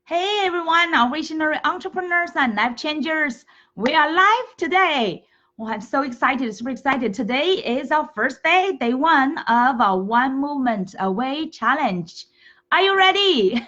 Hey everyone, our visionary entrepreneurs and life changers. We are live today. Oh, I'm so excited, super excited. Today is our first day, day one of our One Movement Away challenge. Are you ready?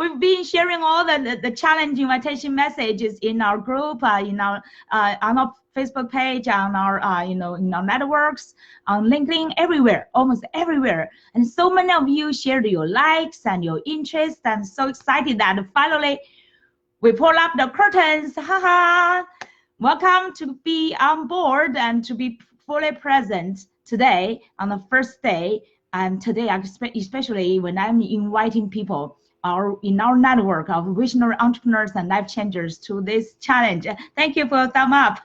We've been sharing all the challenge invitation messages in our group, on our Facebook page, on our in our networks, on LinkedIn, everywhere, almost everywhere. And so many of you shared your likes and your interest. I'm so excited that finally we pull up the curtains. Haha! Welcome to be on board and to be fully present today on the first day. And today, especially when I'm inviting people in our network of visionary entrepreneurs and life changers to this challenge. Thank you for a thumb up.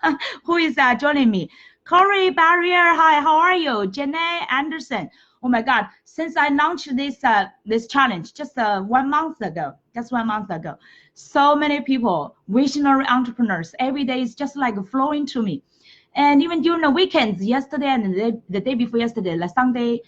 Who is joining me? Corey Barrier, hi, how are you? Janae Anderson. Oh my God, since I launched this challenge just 1 month ago, so many people, visionary entrepreneurs, every day is just like flowing to me. And even during the weekends, yesterday and the day before yesterday, like Sunday,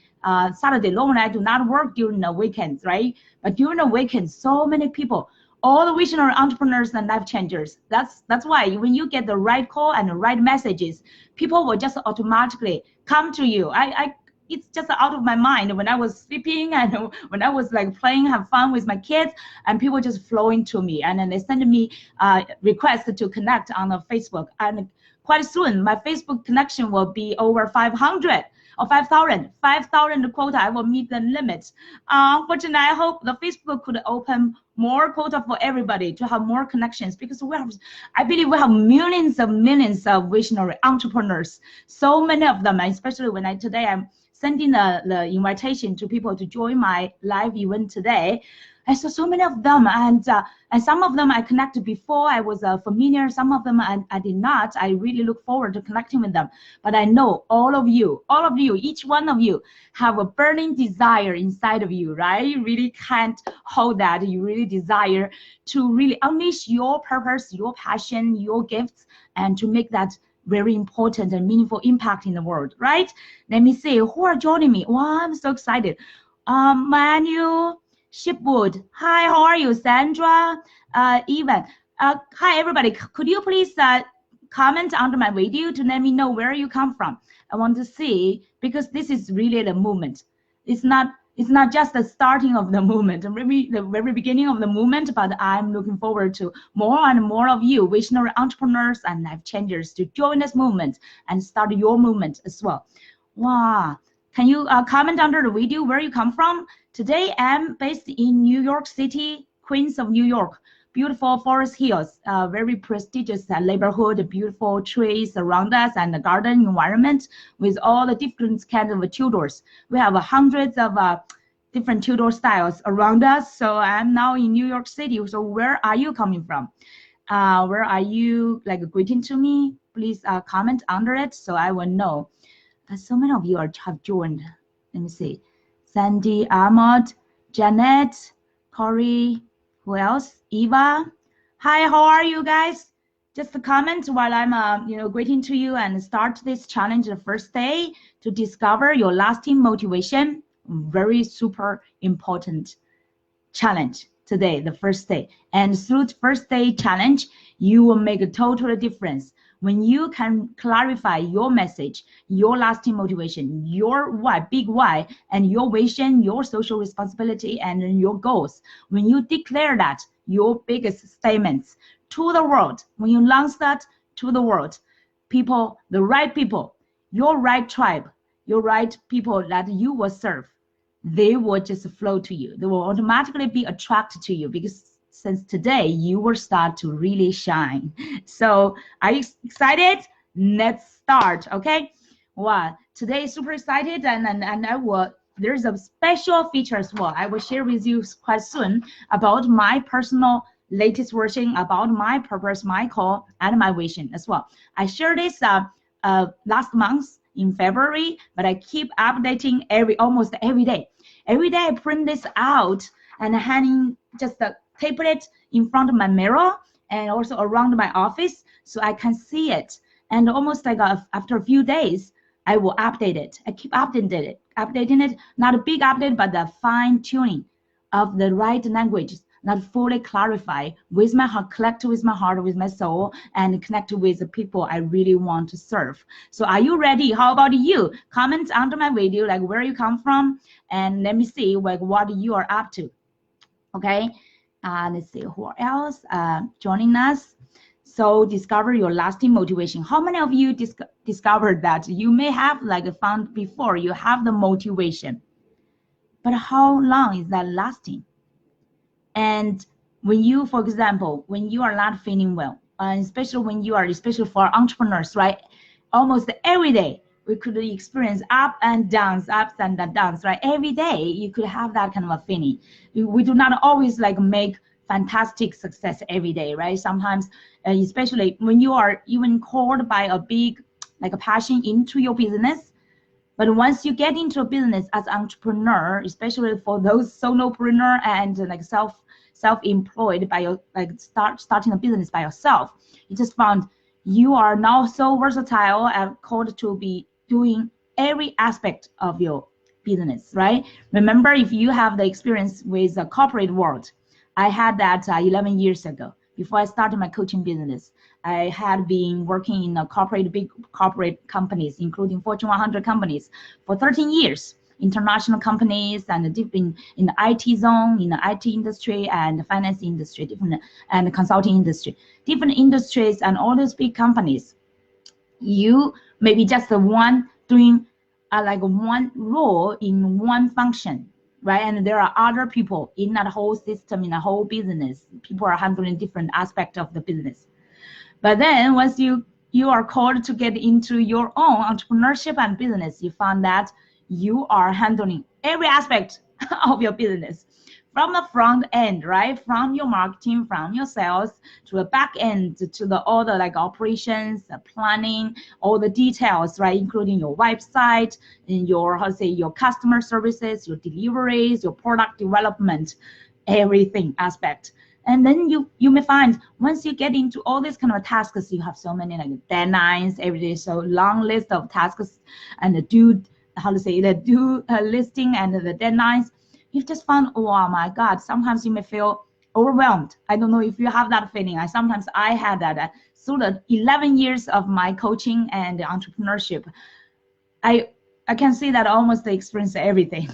Saturday long, I do not work during the weekends, right? But during the weekends, so many people, all the visionary entrepreneurs and life changers. That's why when you get the right call and the right messages, people will just automatically come to you. It's just out of my mind when I was sleeping and when I was like playing, have fun with my kids, and people just flowing to me, and then they send me requests to connect on the Facebook. And quite soon, my Facebook connection will be over 500 or 5,000 quota. I will meet the limit. Fortunately, I hope the Facebook could open more quota for everybody to have more connections, because I believe we have millions of visionary entrepreneurs. So many of them, especially when today I'm sending the invitation to people to join my live event today. I saw so many of them, and some of them I connected before. I was familiar. Some of them I did not. I really look forward to connecting with them. But I know all of you, each one of you have a burning desire inside of you, right? You really can't hold that. You really desire to really unleash your purpose, your passion, your gifts, and to make that very important and meaningful impact in the world, right? Let me see who are joining me. Wow, I'm so excited. Manuel Shipwood. Hi, how are you? Sandra, Evan. Hi, everybody. Could you please comment under my video to let me know where you come from? I want to see, because this is really the movement. It's not just the starting of the movement, maybe the very beginning of the movement, but I'm looking forward to more and more of you, visionary entrepreneurs and life changers, to join this movement and start your movement as well. Wow. Can you comment under the video where you come from? Today, I'm based in New York City, Queens of New York. Beautiful Forest Hills, very prestigious neighborhood, beautiful trees around us, and the garden environment with all the different kinds of Tudors. We have hundreds of different Tudor styles around us. So I'm now in New York City. So where are you coming from? Where are you like greeting to me? Please comment under it so I will know. So many of you have joined. Let me see. Sandy, Ahmad, Janet, Corey, who else? Eva. Hi, how are you guys? Just a comment while I'm greeting to you and start this challenge the first day to discover your lasting motivation. Very super important challenge today, the first day. And through the first day challenge, you will make a total difference. When you can clarify your message, your lasting motivation, your why, big why, and your vision, your social responsibility, and your goals, when you declare that, your biggest statements to the world, when you launch that to the world, people, the right people, your right tribe, your right people that you will serve, they will just flow to you. They will automatically be attracted to you, because since today you will start to really shine. So are you excited? Let's start. Okay. Wow, today is super excited, and there's a special feature as well I will share with you quite soon about my personal latest version, about my purpose, my call, and my vision as well. I shared this last month in February, but I keep updating almost every day. Every day I print this out and hanging, just tape it in front of my mirror and also around my office so I can see it. And almost like after a few days, I will update it. I keep updating it, not a big update, but the fine tuning of the right language, not fully clarify with my heart, collect with my heart, with my soul, and connect with the people I really want to serve. So are you ready? How about you? Comment under my video, like where you come from, and let me see like what you are up to. Okay, let's see who else joining us. So discover your lasting motivation. How many of you discovered that you may have like found before you have the motivation, but how long is that lasting? And when you, for example, when you are not feeling well, and especially when you are, especially for entrepreneurs, right? Almost every day we could experience ups and downs, right? Every day you could have that kind of a feeling. We do not always like make fantastic success every day, right? Sometimes, especially when you are even called by a big like a passion into your business. But once you get into a business as an entrepreneur, especially for those solopreneur and like self-employed by your like starting a business by yourself, you just found you are now so versatile and called to be doing every aspect of your business, right? Remember, if you have the experience with the corporate world, I had that 11 years ago. Before I started my coaching business, I had been working in a big corporate companies, including Fortune 100 companies, for 13 years. International companies and different in the IT zone, in the IT industry and the finance industry, different and the consulting industry, different industries and all those big companies. You may be just the one doing like one role in one function, right? And there are other people in that whole system, in the whole business. People are handling different aspects of the business. But then once you are called to get into your own entrepreneurship and business, you find that you are handling every aspect of your business, from the front end, right? From your marketing, from your sales, to the back end, to all the like operations, the planning, all the details, right? Including your website and your, your customer services, your deliveries, your product development, everything aspect. And then you may find once you get into all these kind of tasks, you have so many like deadlines every day, so long list of tasks and the due listing and the deadlines. You've just found, oh my God, sometimes you may feel overwhelmed. I don't know if you have that feeling. I had that through the 11 years of my coaching and entrepreneurship. I can see that almost experience everything,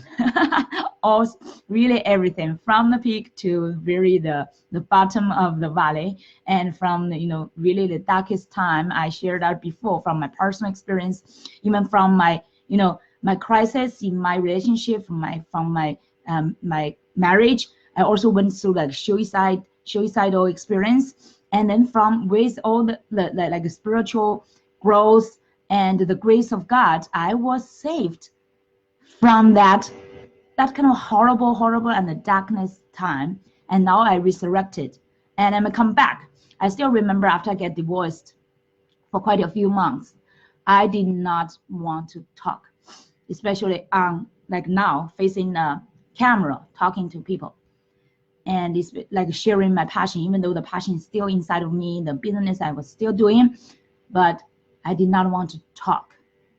really everything, from the peak to really the bottom of the valley, and from really the darkest time. I shared that before from my personal experience, even from my my crisis in my relationship, from my marriage. I also went through like suicidal experience, and then from with all the like spiritual growth and the grace of God, I was saved from that kind of horrible and the darkness time. And now I resurrected and I'm come back. I still remember after I get divorced for quite a few months, I did not want to talk, especially like now facing a camera, talking to people. And it's like sharing my passion, even though the passion is still inside of me, the business I was still doing, but I did not want to talk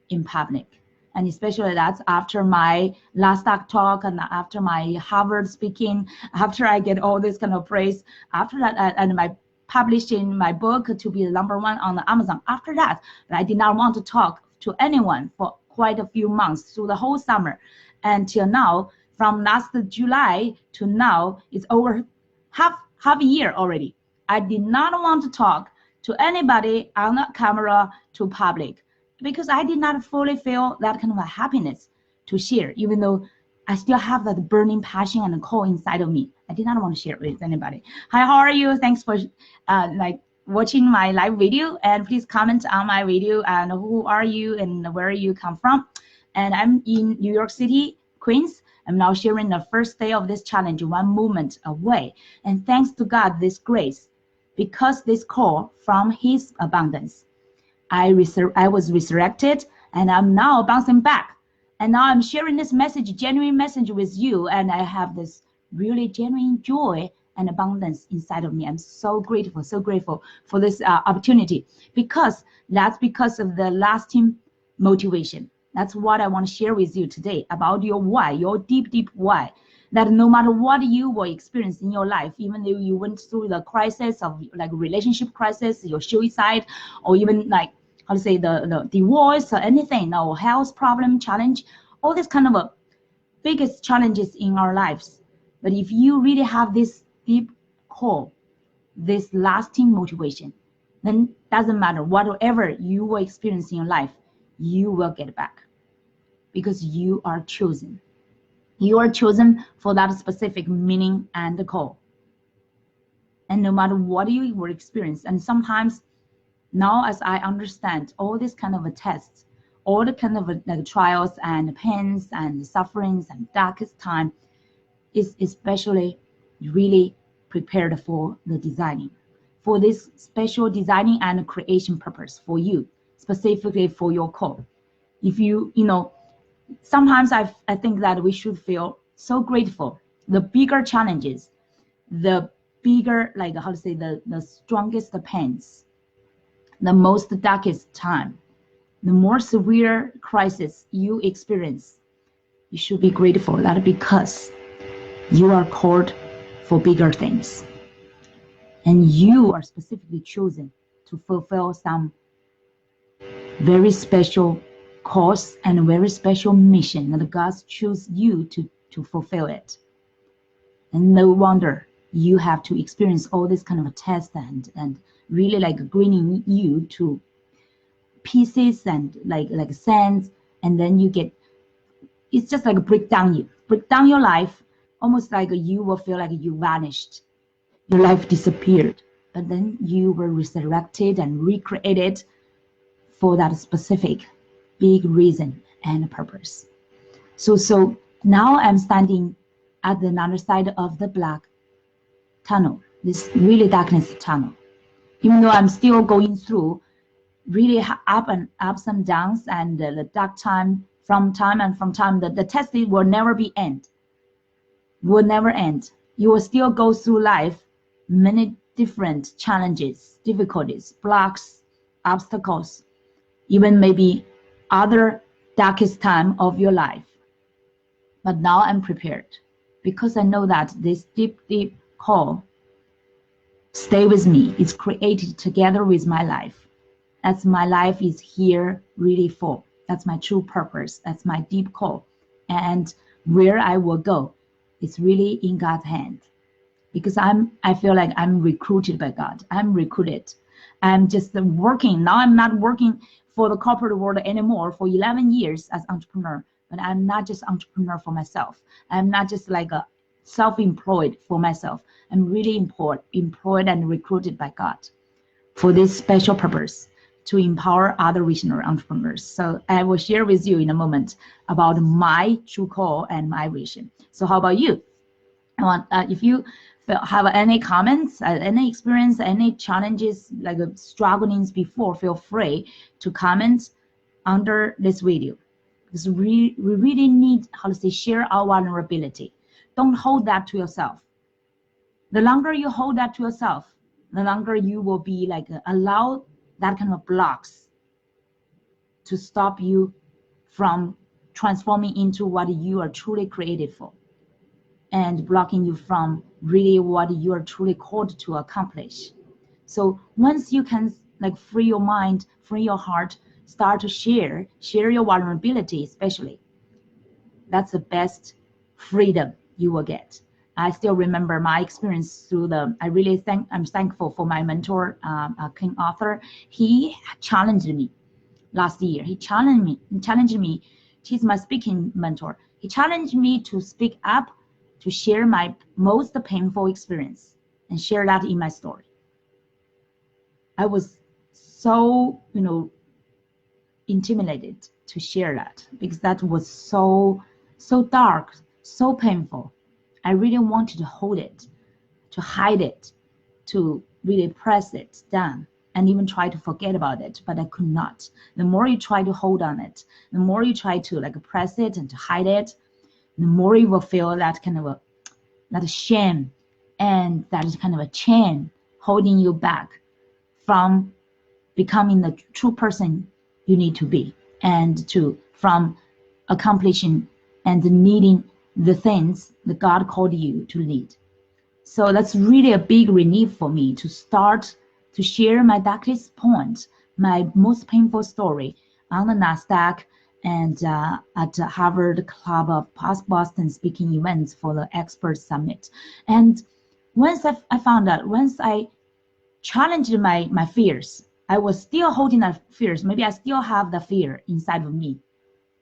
in public. And especially that's after my last talk and after my Harvard speaking, after I get all this kind of praise, after that, and my publishing my book to be the #1 on the Amazon. After that, but I did not want to talk to anyone for quite a few months through the whole summer until now. From last July to now, it's over half a year already. I did not want to talk to anybody on the camera to public because I did not fully feel that kind of a happiness to share, even though I still have that burning passion and call inside of me. I did not want to share it with anybody. Hi, how are you? Thanks for like watching my live video, and please comment on my video and who are you and where you come from. And I'm in New York City, Queens. I'm now sharing the first day of this challenge, one movement away. And thanks to God, this grace, because this call from His abundance, I was resurrected, and I'm now bouncing back. And now I'm sharing this message, genuine message with you, and I have this really genuine joy and abundance inside of me. I'm so grateful for this opportunity, because that's because of the lasting motivation. That's what I want to share with you today about your why, your deep why. that no matter what you will experience in your life, even though you went through the crisis of like relationship crisis, your suicide, or even like how to say the divorce or anything, or health problem, challenge, all this kind of a biggest challenges in our lives. But if you really have this deep core, this lasting motivation, then doesn't matter whatever you will experience in your life, you will get back, because you are chosen. You are chosen for that specific meaning and call. And no matter what you will experience, and sometimes now as I understand all this kind of a tests, all the kind of like trials and pains and sufferings and darkest time is especially really prepared for the designing, for this special designing and creation purpose for you, specifically for your call. If you know, sometimes I think that we should feel so grateful. The bigger challenges, the bigger, like how to say, the strongest pains, the most darkest time, the more severe crisis you experience, you should be grateful that because you are called for bigger things. And you are specifically chosen to fulfill some very special cause and a very special mission that God chose you to fulfill it. And no wonder you have to experience all this kind of a test and really like greening you to pieces and like sands, and then you get, it's just like break down your life, almost like you will feel like you vanished, your life disappeared, but then you were resurrected and recreated for that specific big reason and purpose. So now I'm standing at the other side of the black tunnel, this really darkness tunnel. Even though I'm still going through really ups and downs and the dark time, from time, the testing will never end. You will still go through life, many different challenges, difficulties, blocks, obstacles, even maybe other darkest time of your life. But now I'm prepared, because I know that this deep call stay with me. It's created together with my life. That's my life is here really for. That's my true purpose. That's my deep call. And where I will go, it's really in God's hand. Because I feel like I'm recruited by God. I'm recruited. I'm just working. Now I'm not working for the corporate world anymore for 11 years as entrepreneur. But I'm not just entrepreneur for myself. I'm not just like a self-employed for myself. I'm really employed and recruited by God for this special purpose, to empower other visionary entrepreneurs. So I will share with you in a moment about my true call and my vision. So how about you? I want, if you have any comments, any experience, any challenges, like strugglings before, feel free to comment under this video. Because we really need, how to say, share our vulnerability. Don't hold that to yourself. The longer you hold that to yourself, the longer you will be like, allow that kind of blocks to stop you from transforming into what you are truly created for, and blocking you from really what you are truly called to accomplish. So once you can like free your mind, free your heart, start to share your vulnerability, especially, that's the best freedom you will get. I still remember my experience through I'm thankful for my mentor, King Arthur. He challenged me last year. He challenged me. He's my speaking mentor. He challenged me to speak up, to share my most painful experience and share that in my story. I was so, intimidated to share that, because that was so dark, so painful. I really wanted to hold it, to hide it, to really press it down and even try to forget about it, but I could not. The more you try to hold on it, the more you try to like press it and to hide it, the more you will feel that kind of that shame, and that is kind of a chain holding you back from becoming the true person you need to be, and from accomplishing and needing the things that God called you to lead. So that's really a big relief for me to start to share my darkest point, my most painful story on the NASDAQ and at Harvard Club of Boston speaking events for the Expert Summit. And once I found out, once I challenged my fears, I was still holding that fears. Maybe I still have the fear inside of me.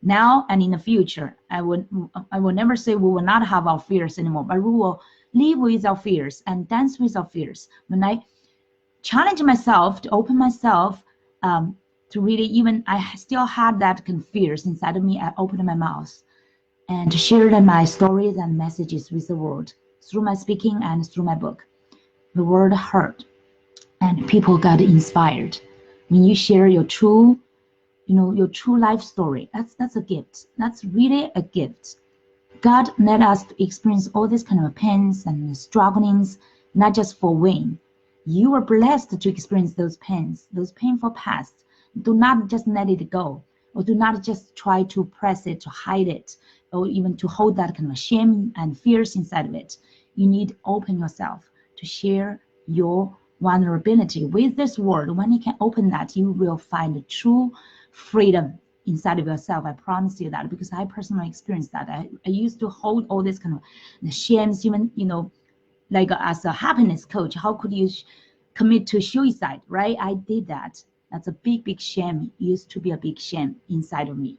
Now and in the future, I will never say we will not have our fears anymore, but we will live with our fears and dance with our fears. When I challenge myself to open myself to really, even I still had that kind of fears inside of me, I opened my mouth and shared my stories and messages with the world through my speaking and through my book. The world heard and people got inspired. When you share your true, your true life story, that's a gift. That's really a gift. God led us to experience all these kind of pains and strugglings, not just for win. You were blessed to experience those pains, those painful past. Do not just let it go, or do not just try to press it, to hide it, or even to hold that kind of shame and fears inside of it. You need to open yourself to share your vulnerability with this world. When you can open that, you will find the true freedom inside of yourself. I promise you that, because I personally experienced that. I used to hold all this kind of the shames, even like as a happiness coach, how could you commit to suicide, right? I did that. That's a big shame. It used to be a big shame inside of me.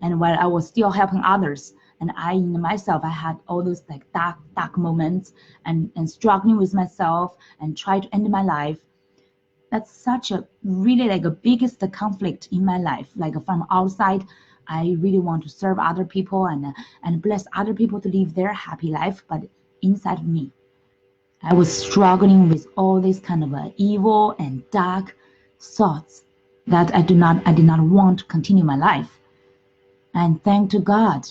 And while I was still helping others, and I in myself, I had all those like dark moments and struggling with myself and try to end my life. That's such a really like a biggest conflict in my life. Like from outside, I really want to serve other people and bless other people to live their happy life, but inside of me, I was struggling with all these kind of evil and dark thoughts that I did not want to continue my life. And thank to God,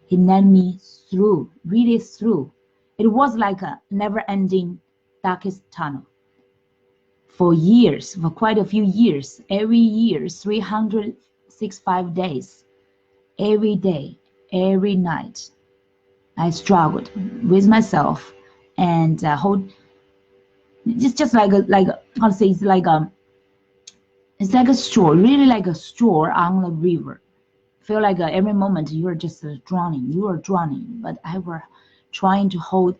He led me through, really through. It was like a never-ending darkest tunnel. For years, for quite a few years, every year, 365 days, every day, every night, I struggled with myself and it's just like how to say, it's like a straw, really like a straw on the river. Feel like every moment you are just drowning. You are drowning, but I were trying to hold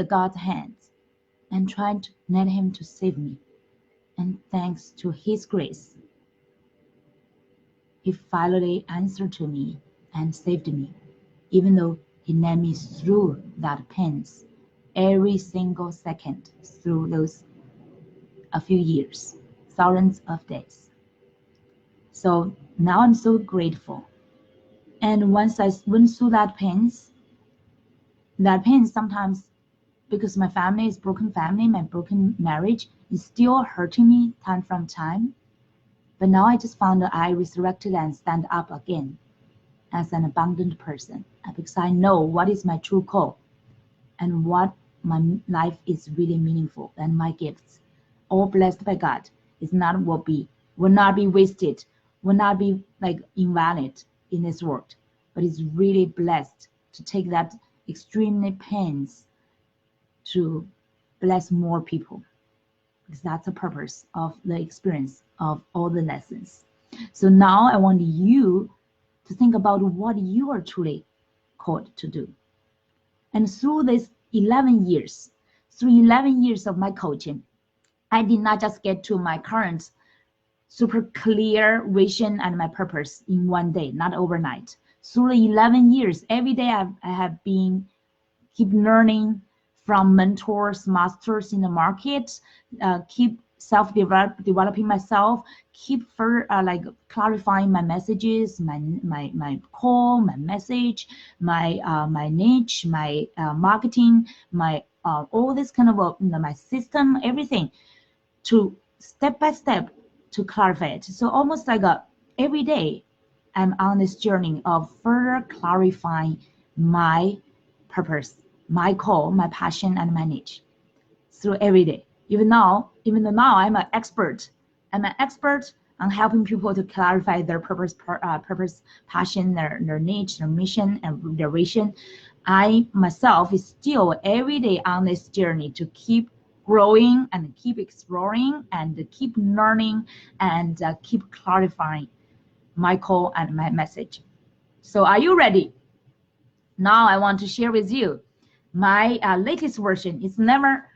God's hands and trying to let Him to save me. And thanks to His grace, He finally answered to me and saved me, even though He led me through that pains every single second through those a few years, thousands of days. So now I'm so grateful. And once I went through that pain sometimes, because my family is broken family, my broken marriage is still hurting me time from time. But now I just found that I resurrected and stand up again as an abundant person, because I know what is my true call and what my life is really meaningful, and my gifts, all blessed by God, is not will not be wasted, will not be like invalid in this world, but is really blessed to take that extremely pains to bless more people, because that's the purpose of the experience of all the lessons. So now I want you to think about what you are truly called to do. And through this 11 years, of my coaching, I did not just get to my current super clear vision and my purpose in one day, not overnight. Through the 11 years, every day I have been keep learning from mentors, masters in the market, keep developing myself, keep further like clarifying my messages, my call, my message, my niche, my marketing, my all this kind of my system, everything, to step by step to clarify it. So almost like every day I'm on this journey of further clarifying my purpose, my call, my passion, and my niche through every day. Even though now I'm an expert. I'm an expert on helping people to clarify their purpose, passion, their niche, their mission, and their vision. I myself is still every day on this journey to keep growing and keep exploring and keep learning and keep clarifying my call and my message. So are you ready? Now I want to share with you my latest version.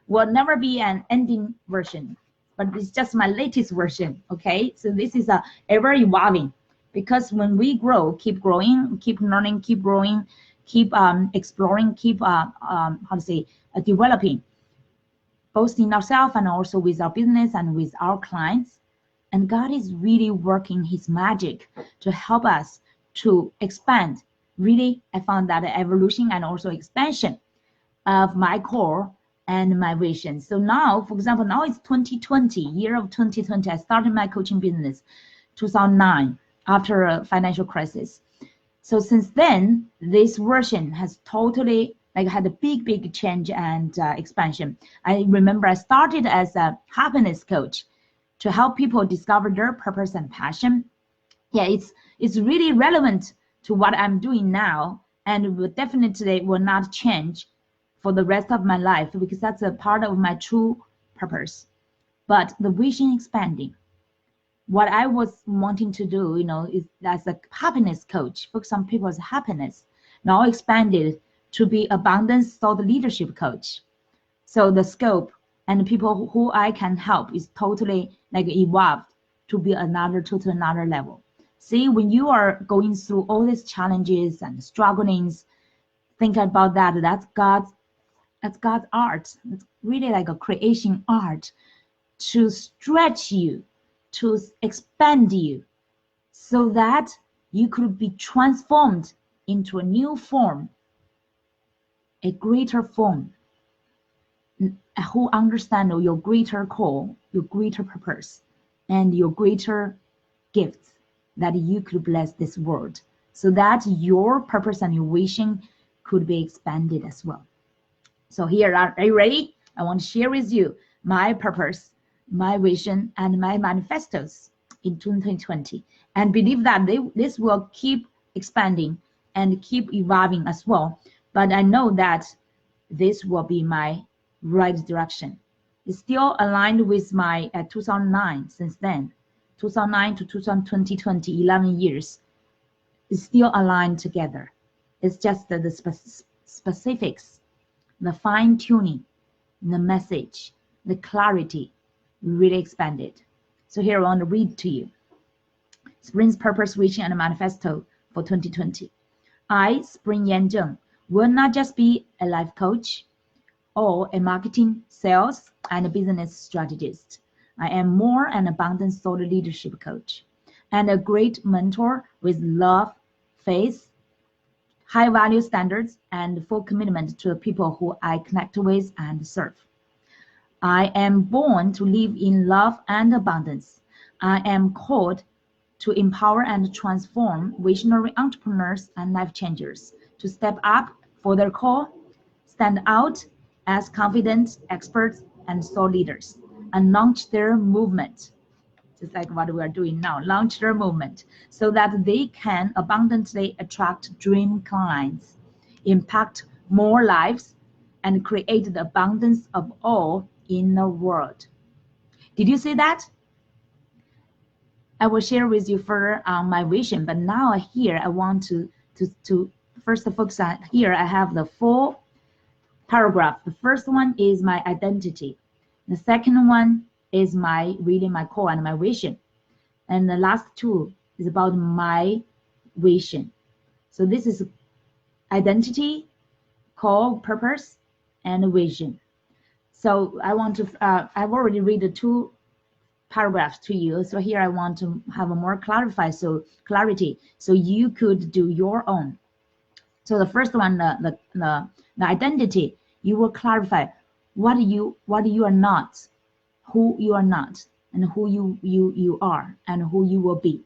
Will never be an ending version, but it's just my latest version. Okay, so this is ever evolving, because when we grow, keep growing, keep learning, keep growing, keep exploring, keep developing, both in ourselves and also with our business and with our clients. And God is really working his magic to help us to expand. Really, I found that evolution and also expansion of my core and my vision. So now, for example, now it's 2020, year of 2020. I started my coaching business 2009 after a financial crisis. So since then, this version has totally had a big change and expansion. I remember I started as a happiness coach to help people discover their purpose and passion. Yeah, it's really relevant to what I'm doing now, and definitely will not change for the rest of my life, because that's a part of my true purpose. But the vision expanding. What I was wanting to do, is as a happiness coach, focus on people's happiness, now expanded to be abundance thought leadership coach. So the scope and the people who I can help is totally evolved to be total another level. See, when you are going through all these challenges and strugglings, think about that. That's God's art. It's really like a creation art to stretch you, to expand you, so that you could be transformed into a new form, a greater form, who understand your greater call, your greater purpose, and your greater gifts, that you could bless this world, so that your purpose and your vision could be expanded as well. So here, are you ready? I want to share with you my purpose, my vision, and my manifestos in 2020, and believe that this will keep expanding and keep evolving as well. But I know that this will be my right direction. It's still aligned with my 2009. Since then, 2009 to 2020, 11 years, is still aligned together. It's just the specifics, the fine tuning, the message, the clarity really expanded. So here I want to read to you Spring's purpose, vision, and manifesto for 2020. I, Spring Yan Zheng, will not just be a life coach or a marketing, sales, and a business strategist. I am more an abundance thought leadership coach and a great mentor with love, faith, high value standards, and full commitment to the people who I connect with and serve. I am born to live in love and abundance. I am called to empower and transform visionary entrepreneurs and life changers to step up for their call, stand out as confident experts and thought leaders, and launch their movement, just like what we are doing now, launch their movement so that they can abundantly attract dream clients, impact more lives, and create the abundance of all in the world. Did you see that? I will share with you further on my vision, but now here I want to first focus on, here I have the full paragraph. The first one is my identity. The second one is my core and my vision. And the last two is about my vision. So this is identity, core, purpose, and vision. So I want to, I've already read the two paragraphs to you. So here I want to have a more clarity, so you could do your own. So the first one, the identity, you will clarify what you are not, who you are not, and who you are, and who you will be.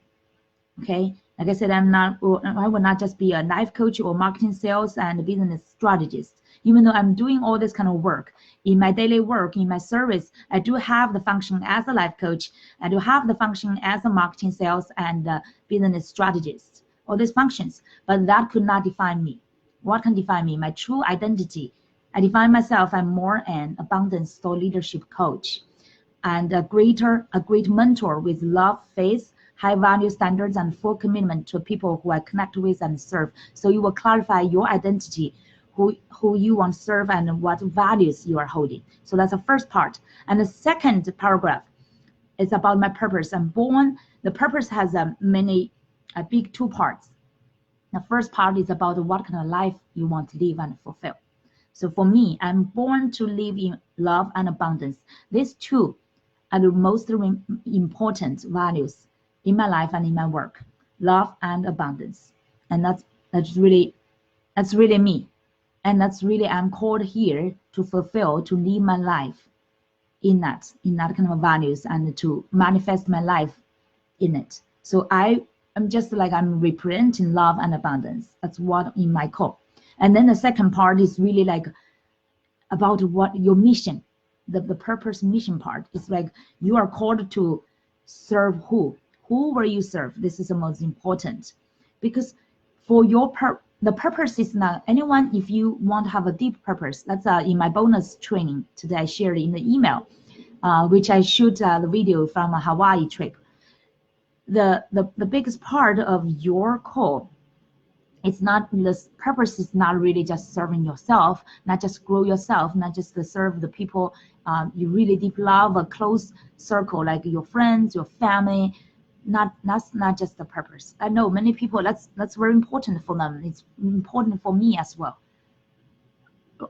Okay, like I said, I will not just be a life coach or marketing, sales, and business strategist. even though I'm doing all this kind of work in my daily work, in my service, I do have the function as a life coach. I do have the function as a marketing, sales, and business strategist, all these functions, but that could not define me. What can define me? My true identity. I define myself, I'm more an abundance thought leadership coach and a great mentor with love, faith, high value standards, and full commitment to people who I connect with and serve. So you will clarify your identity, who you want to serve and what values you are holding. So that's the first part. And the second paragraph is about my purpose. I'm born, the purpose has a big two parts. The first part is about what kind of life you want to live and fulfill. So for me, I'm born to live in love and abundance. These two are the most important values in my life and in my work, love and abundance. And that's really me. And that's really, I'm called here to fulfill, to live my life in that kind of values and to manifest my life in it. So I'm just like, I'm representing love and abundance. That's what in my core. And then the second part is really like about what your mission, the purpose mission part. It's like you are called to serve who will you serve? This is the most important, because for your the purpose is not anyone. If you want to have a deep purpose, that's in my bonus training today I shared in the email, which I shoot the video from a Hawaii trip. The biggest part of your call, it's not, this purpose is not really just serving yourself, not just grow yourself, not just to serve the people you really deep love, a close circle like your friends, your family. That's not just the purpose. I know many people, that's very important for them. It's important for me as well.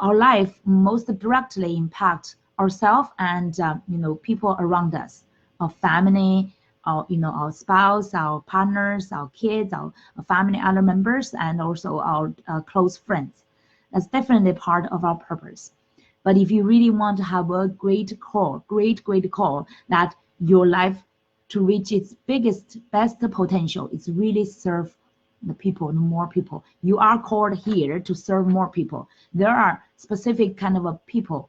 Our life most directly impact ourselves and people around us, our family, our spouse, our partners, our kids, our family, other members, and also our close friends. That's definitely part of our purpose. But if you really want to have a great call, great call, that your life to reach its best potential, it's really serve the people, more people. You are called here to serve more people. There are specific kind of people,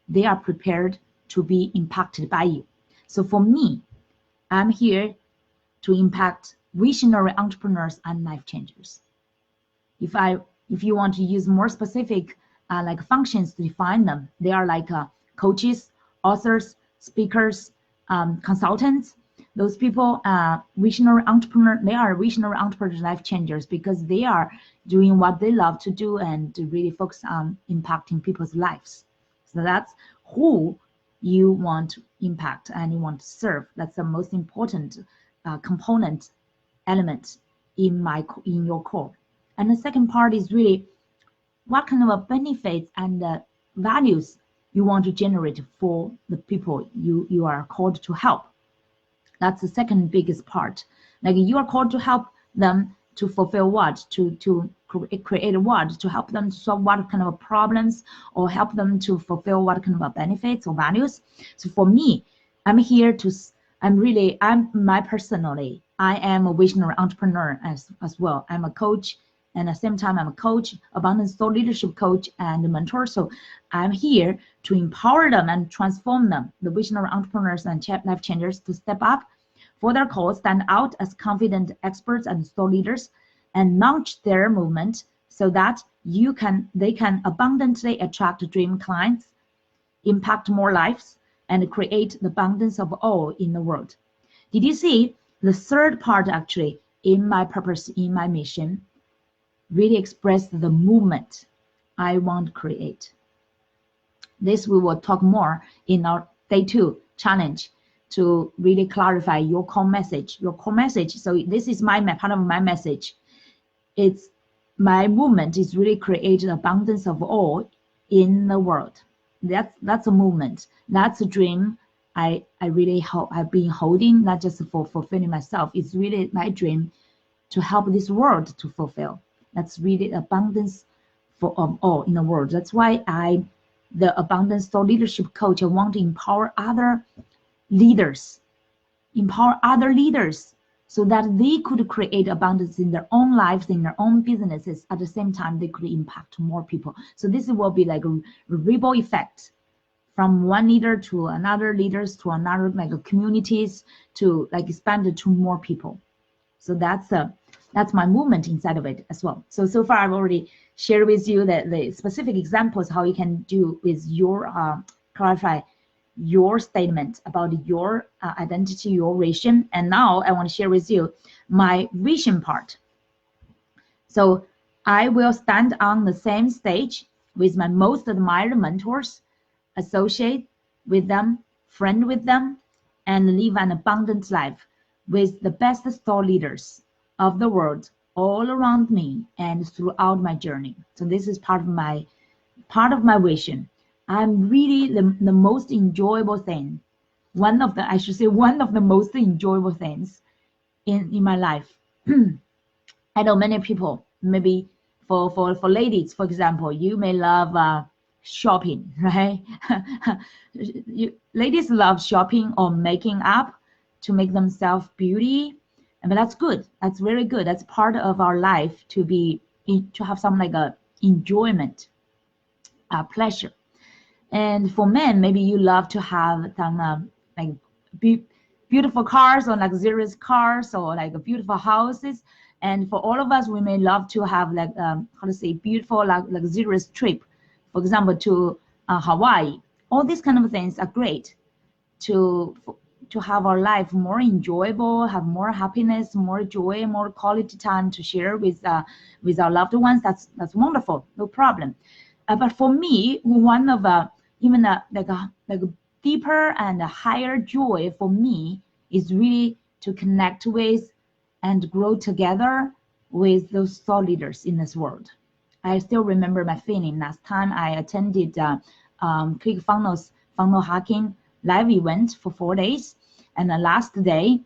they are prepared to be impacted by you. So for me, I'm here to impact visionary entrepreneurs and life changers. If you want to use more specific like functions to define them, they are like coaches, authors, speakers, consultants. Those people, visionary entrepreneur, they are visionary entrepreneurs, life changers, because they are doing what they love to do and to really focus on impacting people's lives. So that's who you want to impact and you want to serve. That's the most important component element in your core. And the second part is really what kind of benefits and values you want to generate for the people you are called to help. That's the second biggest part. Like you are called to help them to fulfill what, to create what, to help them to solve what kind of problems, or help them to fulfill what kind of benefits or values. So for me, I'm here to, I am a visionary entrepreneur as well. I'm a coach, and at the same time, I'm a coach, abundance thought leadership coach and a mentor. So I'm here to empower them and transform them, the visionary entrepreneurs and life changers, to step up for their cause, stand out as confident experts and thought leaders, and launch their movement so that they can abundantly attract dream clients, impact more lives, and create the abundance of all in the world. Did you see the third part actually in my purpose, in my mission, really express the movement I want to create? This we will talk more in our day 2 challenge to really clarify your core message. So this is my part of my message. It's my movement is really create an abundance of all in the world. That's a movement. That's a dream I really hope I've been holding, not just for fulfilling myself. It's really my dream to help this world to fulfill. That's really abundance for all in the world. That's why the abundance thought leadership coach, I want to empower other leaders so that they could create abundance in their own lives, in their own businesses. At the same time, they could impact more people. So this will be like a ripple effect from one leader to another leaders to another, like communities, to like expand it to more people. So that's my movement inside of it as well. So far I've already shared with you the specific examples how you can do with your clarify your statement about your identity, your vision. And now I want to share with you my vision part. So I will stand on the same stage with my most admired mentors, associate with them, friend with them, and live an abundant life with the best thought leaders of the world all around me and throughout my journey. So this is part of my vision. I'm really the most enjoyable thing. One of the most enjoyable things in my life. I know many people, maybe for ladies, for example, you may love shopping, right? Ladies love shopping or making up to make themselves beauty, but that's good. That's very good. That's part of our life to have some like a enjoyment, pleasure. And for men, maybe you love to have some like beautiful cars or luxurious cars or like beautiful houses. And for all of us, we may love to have like how to say beautiful luxurious trip, for example, to Hawaii. All these kind of things are great to have our life more enjoyable, have more happiness, more joy, more quality time to share with our loved ones. That's wonderful, no problem. But for me, one of even like a deeper and a higher joy for me is really to connect with and grow together with those thought leaders in this world. I still remember my feeling last time I attended ClickFunnels funnel hacking live event for 4 days, and the last day,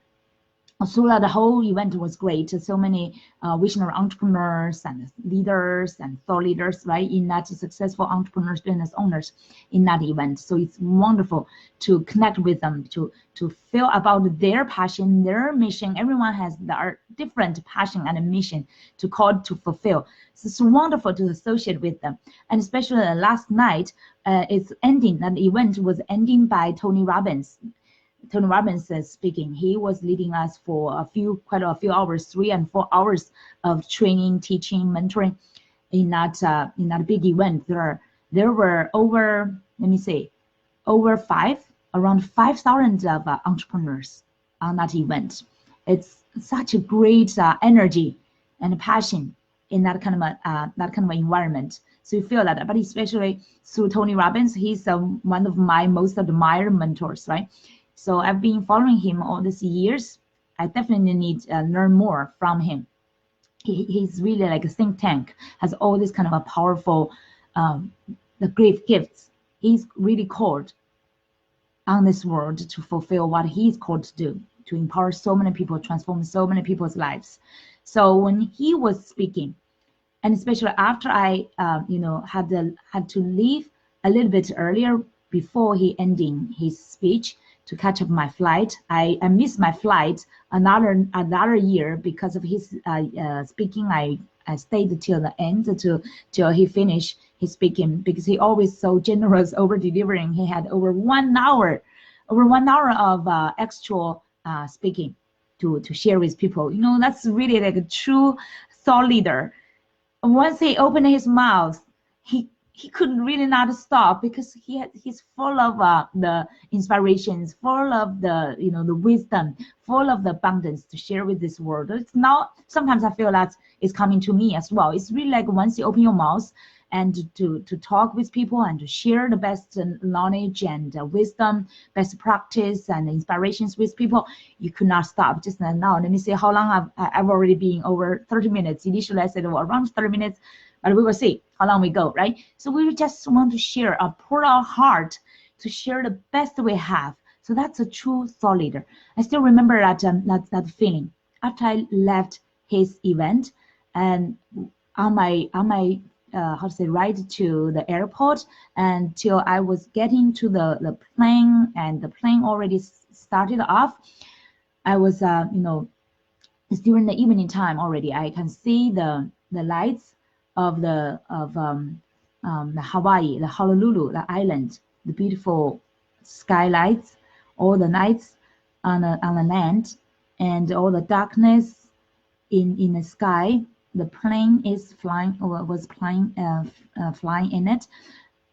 throughout the whole event was great. So many visionary entrepreneurs and leaders and thought leaders, right, in that successful entrepreneurs, business owners in that event. So it's wonderful to connect with them, to feel about their passion, their mission. Everyone has their different passion and mission to fulfill. So it's wonderful to associate with them. And especially last night, that event was ending by Tony Robbins. Tony Robbins is speaking. He was leading us for quite a few hours, 3 and 4 hours of training, teaching, mentoring in that big event. There were over, let me say, around 5,000 of entrepreneurs on that event. It's such a great energy and passion in that kind of environment. So you feel that, but especially through Tony Robbins, he's one of my most admired mentors, right? So I've been following him all these years. I definitely need to learn more from him. He's really like a think tank, has all this kind of a powerful, the great gifts. He's really called on this world to fulfill what he's called to do, to empower so many people, transform so many people's lives. So when he was speaking, and especially after I, had to leave a little bit earlier before he ending his speech, to catch up my flight. I missed my flight another year because of his speaking. I stayed till the end till he finished his speaking, because he always so generous over delivering. He had over 1 hour of actual speaking to share with people. You know, that's really like a true thought leader. Once he opened his mouth, he could really not stop, because he's full of the inspirations, full of the the wisdom, full of the abundance to share with this world. It's now sometimes I feel that it's coming to me as well. It's really like once you open your mouth and to talk with people and to share the best knowledge and wisdom, best practice and inspirations with people, you could not stop. Just now, let me see how long I've already been over 30 minutes. Initially I said around 30 minutes. But we will see how long we go, right? So we just want to share, pour our heart to share the best we have. So that's a true thought leader. I still remember that feeling after I left his event, and on my ride to the airport, until I was getting to the plane, and the plane already started off. I was it's during the evening time already. I can see the lights of the Hawaii, the Honolulu, the island, the beautiful skylights, all the nights on the land, and all the darkness in the sky. The plane is flying, or was flying in it,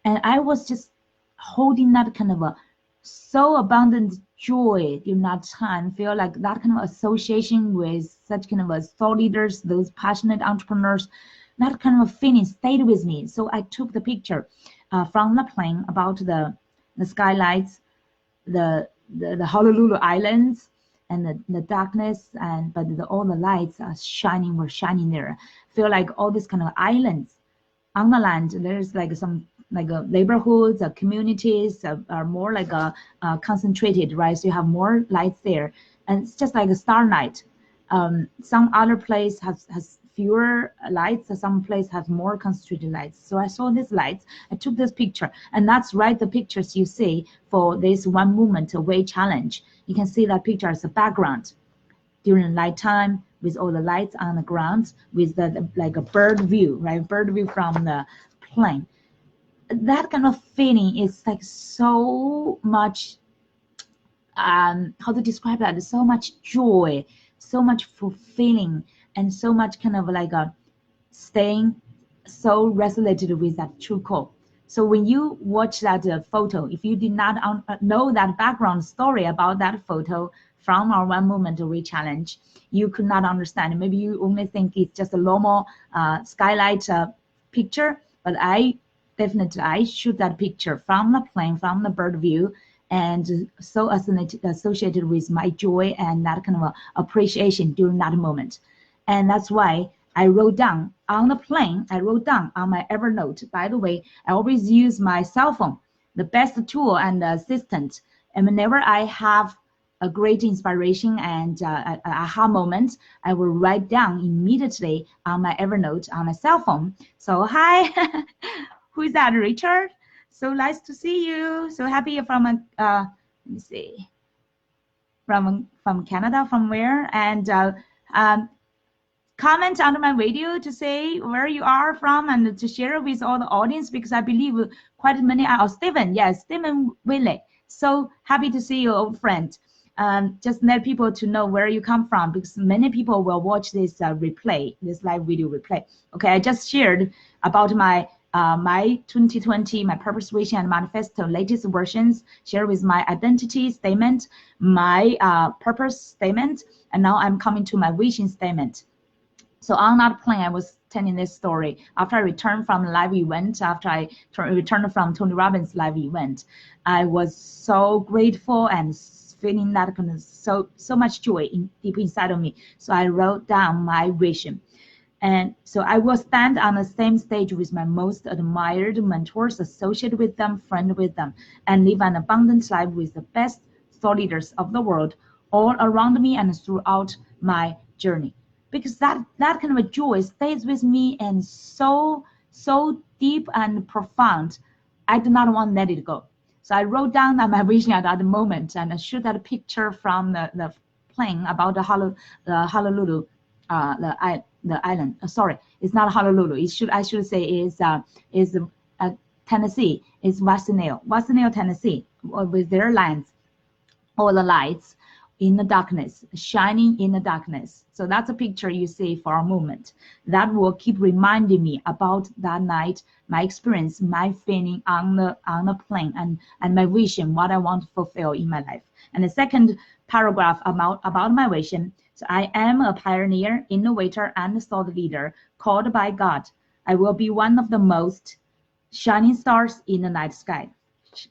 and I was just holding that kind of a so abundant joy during that time. Feel like that kind of association with such kind of a thought leaders, those passionate entrepreneurs, that kind of a feeling stayed with me. So I took the picture from the plane about the skylights, the Honolulu Islands, and the darkness, and but all the lights were shining there. Feel like all these kind of islands on the land. There's like some like neighborhoods, communities are more like concentrated, right? So you have more lights there, and it's just like a star night. Some other place has fewer lights, some place has more concentrated lights. So I saw these lights, I took this picture, and that's right, the pictures you see for this One Movement Away challenge. You can see that picture as a background during nighttime with all the lights on the ground, with the like a bird view, right? Bird view from the plane. That kind of feeling is like so much, how to describe that? So much joy, so much fulfilling, and so much kind of like a staying so resonated with that true core. So when you watch that photo, if you did not know that background story about that photo from our One Movement Away challenge, you could not understand. Maybe you only think it's just a normal skylight picture, but I shoot that picture from the plane, from the bird view, and so associated with my joy and that kind of appreciation during that moment. And that's why I wrote down on the plane, I wrote down on my Evernote. By the way, I always use my cell phone, the best tool and assistant. And whenever I have a great inspiration and an aha moment, I will write down immediately on my Evernote on my cell phone. So hi, who is that, Richard? So nice to see you. So happy you're from, let me see, from Canada, from where? And comment under my video to say where you are from and to share with all the audience, because I believe quite many are. Stephen, yes, Stephen Willie. So happy to see you, old friend. Just let people to know where you come from, because many people will watch this replay, this live video replay. Okay, I just shared about my 2020, my purpose, vision, and manifesto latest versions, share with my identity statement, my purpose statement, and now I'm coming to my vision statement. So on that plane, I was telling this story after I returned from the live event, after I returned from Tony Robbins live event. I was so grateful and feeling that kind of so much joy deep inside of me. So I wrote down my vision. And so I will stand on the same stage with my most admired mentors, associate with them, friend with them, and live an abundant life with the best thought leaders of the world all around me and throughout my journey. Because that kind of a joy stays with me, and so deep and profound, I do not want to let it go. So I wrote down my vision at that moment, and I shoot that picture from the plane about the Honolulu, the island. Sorry, it's not Honolulu. I should say is Tennessee. It's Wassail, Tennessee, with their lands, all the lights in the darkness, shining in the darkness. So that's a picture you see for a moment. That will keep reminding me about that night, my experience, my feeling on the plane, and my vision, what I want to fulfill in my life. And the second paragraph about my vision. So I am a pioneer, innovator, and thought leader called by God. I will be one of the most shining stars in the night sky.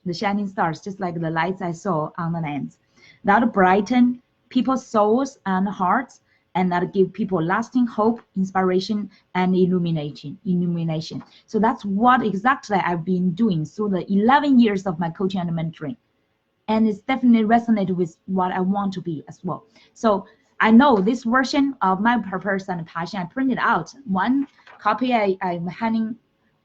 The shining stars, just like the lights I saw on the land, that brighten people's souls and hearts, and that give people lasting hope, inspiration, and illumination. So that's what exactly I've been doing through the 11 years of my coaching and mentoring. And it's definitely resonated with what I want to be as well. So I know this version of my purpose and passion, I printed out. One copy I'm hanging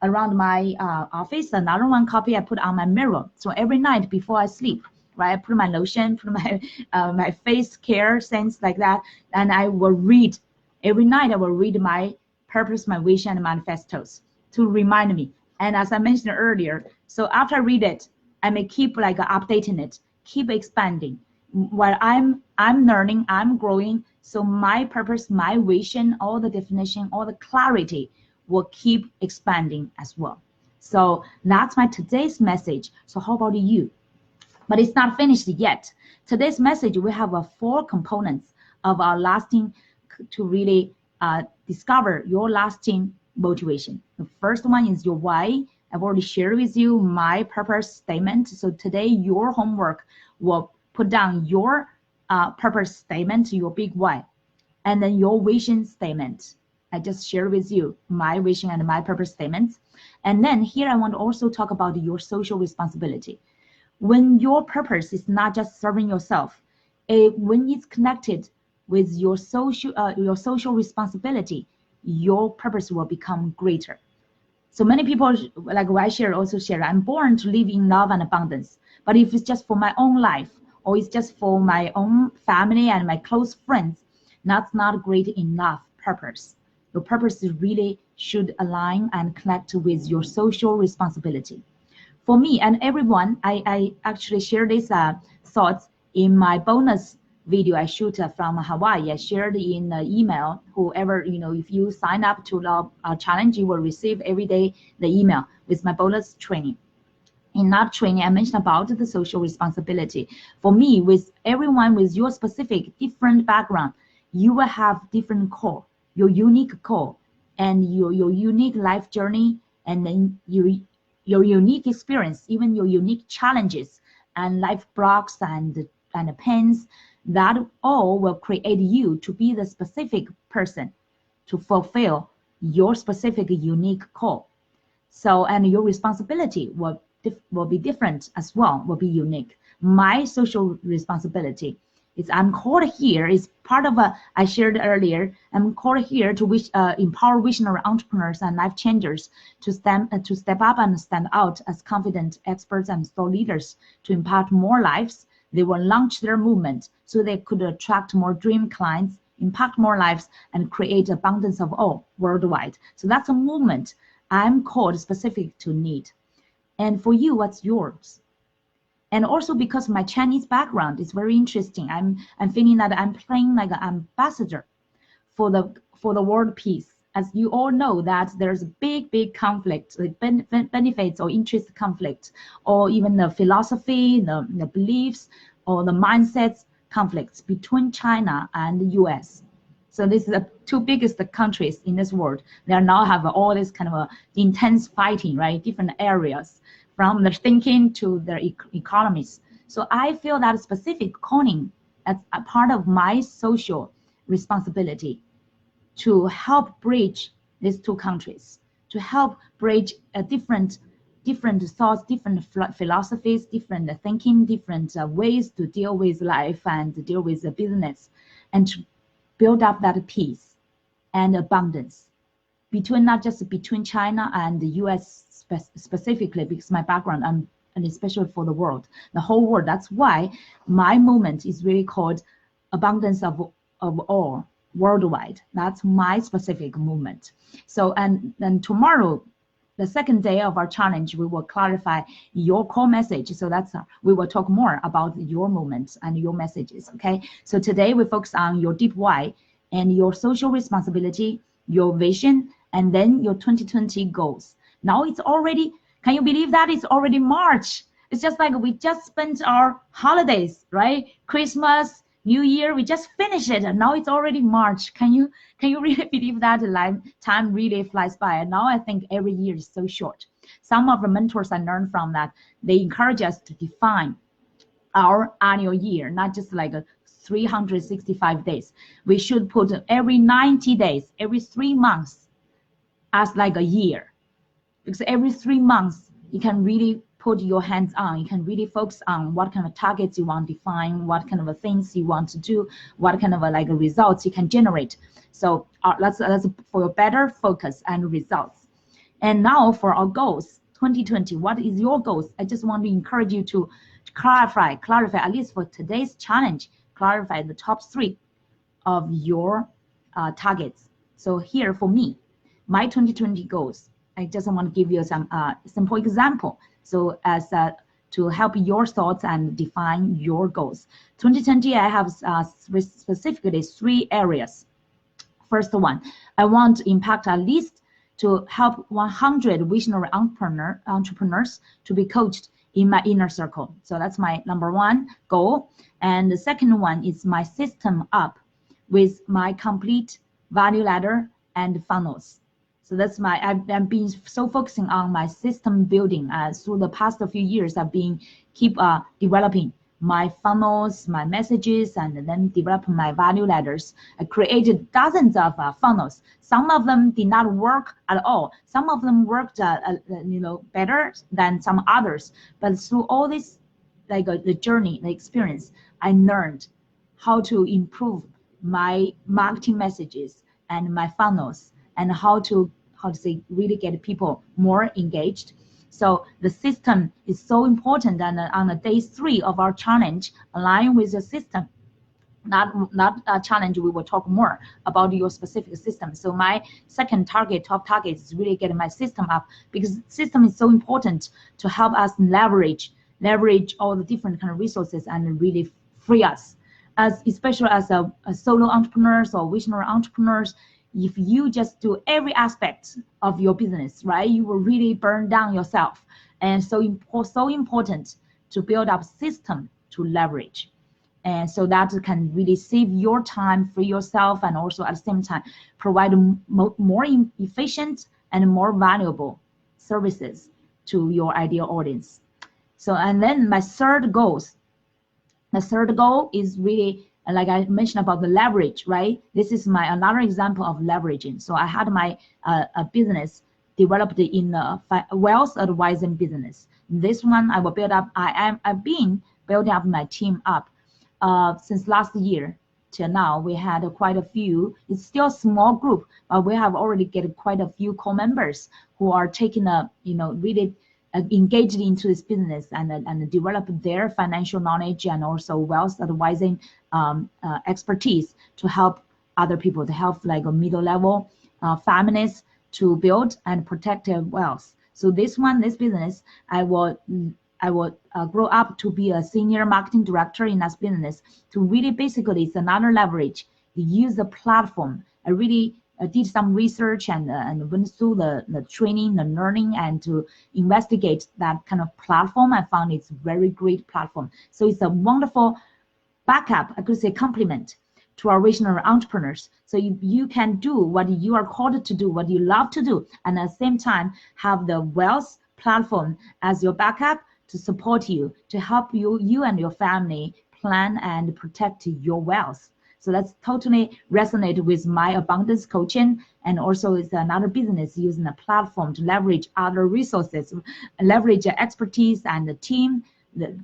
around my office, another one copy I put on my mirror. So every night before I sleep, right? I put my lotion, put my my face care, things like that, and I will read every night. I will read my purpose, my vision, and manifestos to remind me. And as I mentioned earlier, so after I read it, I may keep like updating it, keep expanding. While I'm learning, I'm growing. So my purpose, my vision, all the definition, all the clarity will keep expanding as well. So that's my today's message. So how about you? But it's not finished yet. Today's message, we have 4 components of our lasting to really discover your lasting motivation. The first one is your why. I've already shared with you my purpose statement. So today your homework will put down your purpose statement, your big why, and then your vision statement. I just shared with you my vision and my purpose statements. And then here I want to also talk about your social responsibility. When your purpose is not just serving yourself, when it's connected with your social responsibility, your purpose will become greater. So many people, like I share, also share, I'm born to live in love and abundance. But if it's just for my own life, or it's just for my own family and my close friends, that's not great enough purpose. Your purpose really should align and connect with your social responsibility. For me and everyone, I actually share these thoughts in my bonus video I shoot from Hawaii. I shared in the email. Whoever, if you sign up to the challenge, you will receive every day the email with my bonus training. In that training, I mentioned about the social responsibility. For me, with everyone with your specific different background, you will have different core, your unique core, and your unique life journey, and then your unique experience, even your unique challenges and life blocks and pains, that all will create you to be the specific person to fulfill your specific unique call. So, and your responsibility will be different as well, will be unique. My social responsibility is I'm called here, is part of I shared earlier, I'm called here to empower visionary entrepreneurs and life changers to step up and stand out as confident experts and thought leaders to impact more lives. They will launch their movement so they could attract more dream clients, impact more lives, and create abundance of all worldwide. So that's a movement I'm called specific to need. And for you, what's yours? And also because my Chinese background is very interesting, I'm feeling that I'm playing like an ambassador for the world peace. As you all know that there's a big conflict, like benefits or interest conflict, or even the philosophy, the beliefs, or the mindsets conflicts between China and the US. So this is the 2 biggest countries in this world. They now have all this kind of intense fighting, right? Different areas, from their thinking to their economies. So I feel that specific calling as a part of my social responsibility to help bridge these 2 countries, to help bridge different thoughts, different philosophies, different thinking, different ways to deal with life and deal with the business, and to build up that peace and abundance between, not just between China and the US specifically, because my background, and especially for the world, the whole world. That's why my movement is really called abundance of all worldwide. That's my specific movement. So, and then tomorrow, the second day of our challenge, we will clarify your core message. So that's we will talk more about your movements and your messages. Okay. So today we focus on your deep why and your social responsibility, your vision, and then your 2020 goals. Now it's already, can you believe that it's already March? It's just like we just spent our holidays, right? Christmas, New Year, we just finished it, and now it's already March. Can you really believe that time really flies by? And now I think every year is so short. Some of the mentors I learned from that, they encourage us to define our annual year, not just like 365 days. We should put every 90 days, every 3 months as like a year. Because every 3 months, you can really put your hands on, you can really focus on what kind of targets you want to define, what kind of things you want to do, what kind of like results you can generate. So that's for a better focus and results. And now for our goals, 2020, what is your goals? I just want to encourage you to clarify, at least for today's challenge, clarify the top 3 of your targets. So here for me, my 2020 goals, I just want to give you some simple example. So as to help your thoughts and define your goals. 2020, I have specifically 3 areas. First one, I want to impact at least to help 100 visionary entrepreneurs to be coached in my inner circle. So that's my number 1 goal. And the second one is my system up with my complete value ladder and funnels. So that's my, I've been so focusing on my system building through the past few years. I've been keep developing my funnels, my messages, and then develop my value ladders. I created dozens of funnels. Some of them did not work at all. Some of them worked, better than some others. But through all this, like the journey, the experience, I learned how to improve my marketing messages and my funnels, and how to say really get people more engaged. So the system is so important, and on the day 3 of our challenge, align with the system. Not a challenge, we will talk more about your specific system. So my second target, top target, is really getting my system up, because system is so important to help us leverage all the different kind of resources and really free us. Especially as a solo entrepreneurs or visionary entrepreneurs, if you just do every aspect of your business, right, you will really burn down yourself. And so important to build up system to leverage. And so that can really save your time, free yourself, and also at the same time provide more efficient and more valuable services to your ideal audience. So, and then my third goal is really, like I mentioned about the leverage, right? This is another example of leveraging. So I had my business developed in a wealth advising business. This one I will build up. I've been building up my team up since last year till now. We had quite a few. It's still a small group, but we have already get quite a few co-members who are taking really engaged into this business and develop their financial knowledge and also wealth advising expertise to help other people, to help like a middle level families to build and protect their wealth. So this business, I will grow up to be a senior marketing director in that business. To really basically, it's another leverage. Use the platform. I really did some research and went through the training, the learning, and to investigate that kind of platform. I found it's a very great platform. So it's a wonderful backup, I could say complement to our visionary entrepreneurs. So you can do what you are called to do, what you love to do, and at the same time have the wealth platform as your backup to support you, to help you and your family plan and protect your wealth. So that's totally resonate with my abundance coaching, and also it's another business using a platform to leverage other resources, leverage expertise and the team,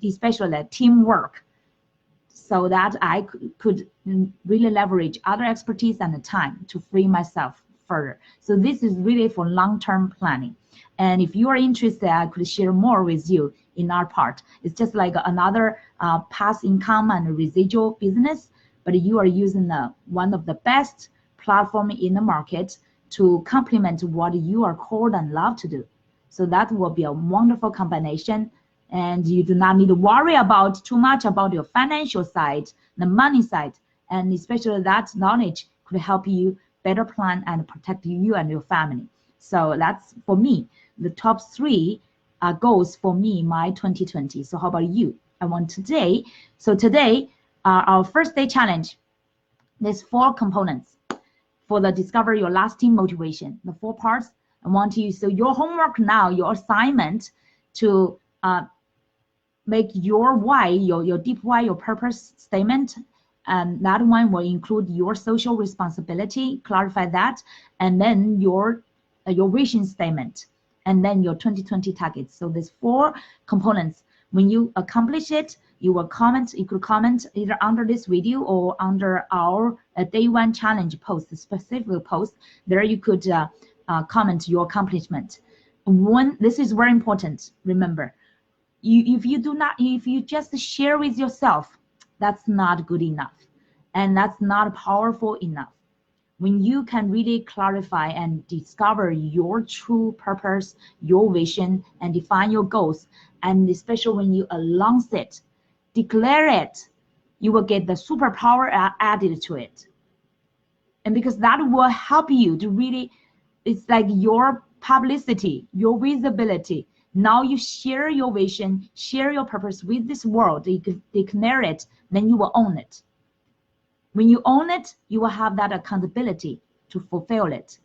especially the teamwork, so that I could really leverage other expertise and the time to free myself further. So this is really for long-term planning. And if you are interested, I could share more with you in our part. It's just like another passive income and residual business, but you are using one of the best platform in the market to complement what you are called and love to do. So that will be a wonderful combination, and you do not need to worry about too much about your financial side, the money side, and especially that knowledge could help you better plan and protect you and your family. So that's for me, the top 3 goals for me, my 2020. So how about you? Today, our first day challenge, there's 4 components for the discover your lasting motivation. The 4 parts I want you, so your homework now, your assignment to make your why, your deep why, your purpose statement. And that one will include your social responsibility, clarify that, and then your vision statement, and then your 2020 targets. So there's 4 components. When you accomplish it, you will comment. You could comment either under this video or under our day 1 challenge post, the specific post. There you could comment your accomplishment. This is very important. Remember, if you just share with yourself, that's not good enough, and that's not powerful enough. When you can really clarify and discover your true purpose, your vision, and define your goals, and especially when you announce it, declare it, you will get the superpower added to it. And because that will help you to really, it's like your publicity, your visibility. Now you share your vision, share your purpose with this world, you declare it, then you will own it. When you own it, you will have that accountability to fulfill it.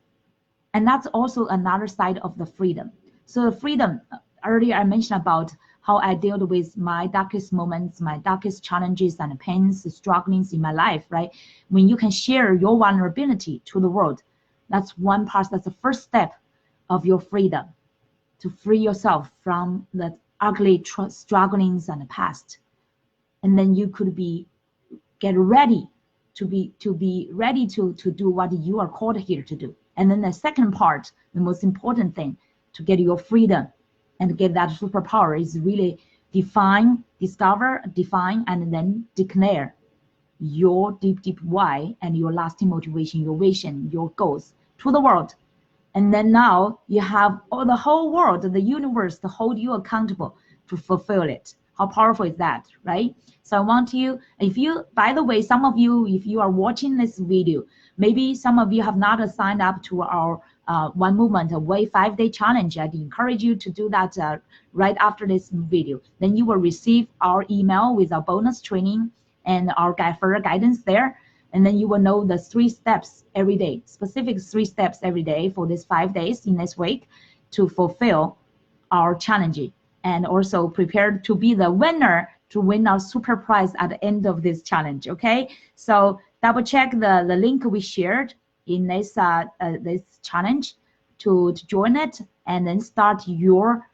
And that's also another side of the freedom. So the freedom, earlier I mentioned about how I dealt with my darkest moments, my darkest challenges and pains, strugglings in my life, right? When you can share your vulnerability to the world, that's one part, that's the first step of your freedom, to free yourself from the ugly strugglings and the past. And then you could get ready to be ready to do what you are called here to do. And then the second part, the most important thing to get your freedom and get that superpower is really discover, define, and then declare your deep why and your lasting motivation, your vision, your goals to the world. And then now you have the whole world, the universe, to hold you accountable to fulfill it. How powerful is that, right? So I want you, by the way, some of you, if you are watching this video, maybe some of you have not signed up to our One Movement Away 5-day challenge. I'd encourage you to do that right after this video. Then you will receive our email with our bonus training and our further guidance there. And then you will know the 3 steps every day, specific 3 steps every day for this 5 days in this week to fulfill our challenge. And also prepared to be the winner to win our super prize at the end of this challenge, okay? So double check the link we shared in this challenge to join it, and then start your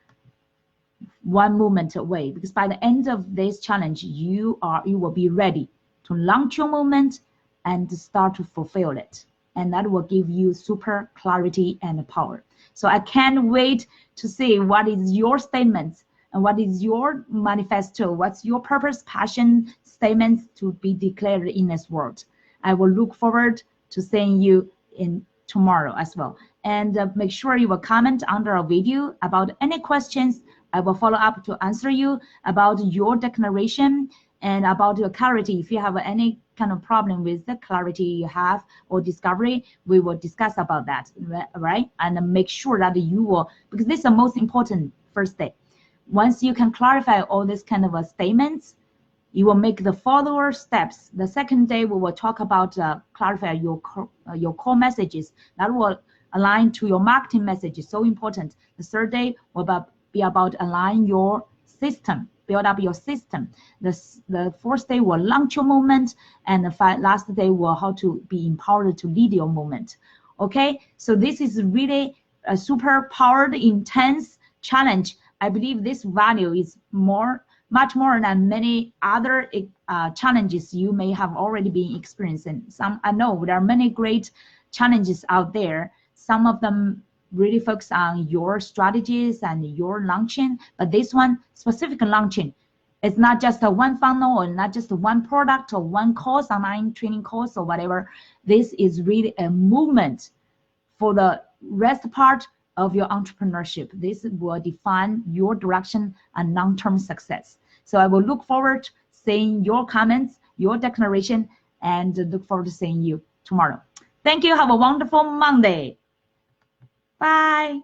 One Movement Away, because by the end of this challenge, you will be ready to launch your movement and start to fulfill it. And that will give you super clarity and power. So I can't wait to see what is your statement and what is your manifesto, what's your purpose, passion statements to be declared in this world. I will look forward to seeing you in tomorrow as well. And make sure you will comment under our video about any questions. I will follow up to answer you about your declaration and about your clarity. If you have any kind of problem with the clarity you have or discovery, we will discuss about that, right? And make sure that you will, because this is the most important first day. Once you can clarify all these kind of statements, you will make the follower steps. The second day, we will talk about clarify your core messages that will align to your marketing messages. So important. The third day will be about align your system, build up your system. The fourth day will launch your movement, and the last day will how to be empowered to lead your movement. Okay, so this is really a super powered, intense challenge. I believe this value is much more than many other challenges you may have already been experiencing. I know there are many great challenges out there. Some of them really focus on your strategies and your launching, but this one, specific launching, it's not just a one funnel or not just one product or one course, online training course or whatever. This is really a movement for the rest part of your entrepreneurship. This will define your direction and long-term success. So I will look forward to seeing your comments, your declaration, and look forward to seeing you tomorrow. Thank you. Have a wonderful Monday. Bye.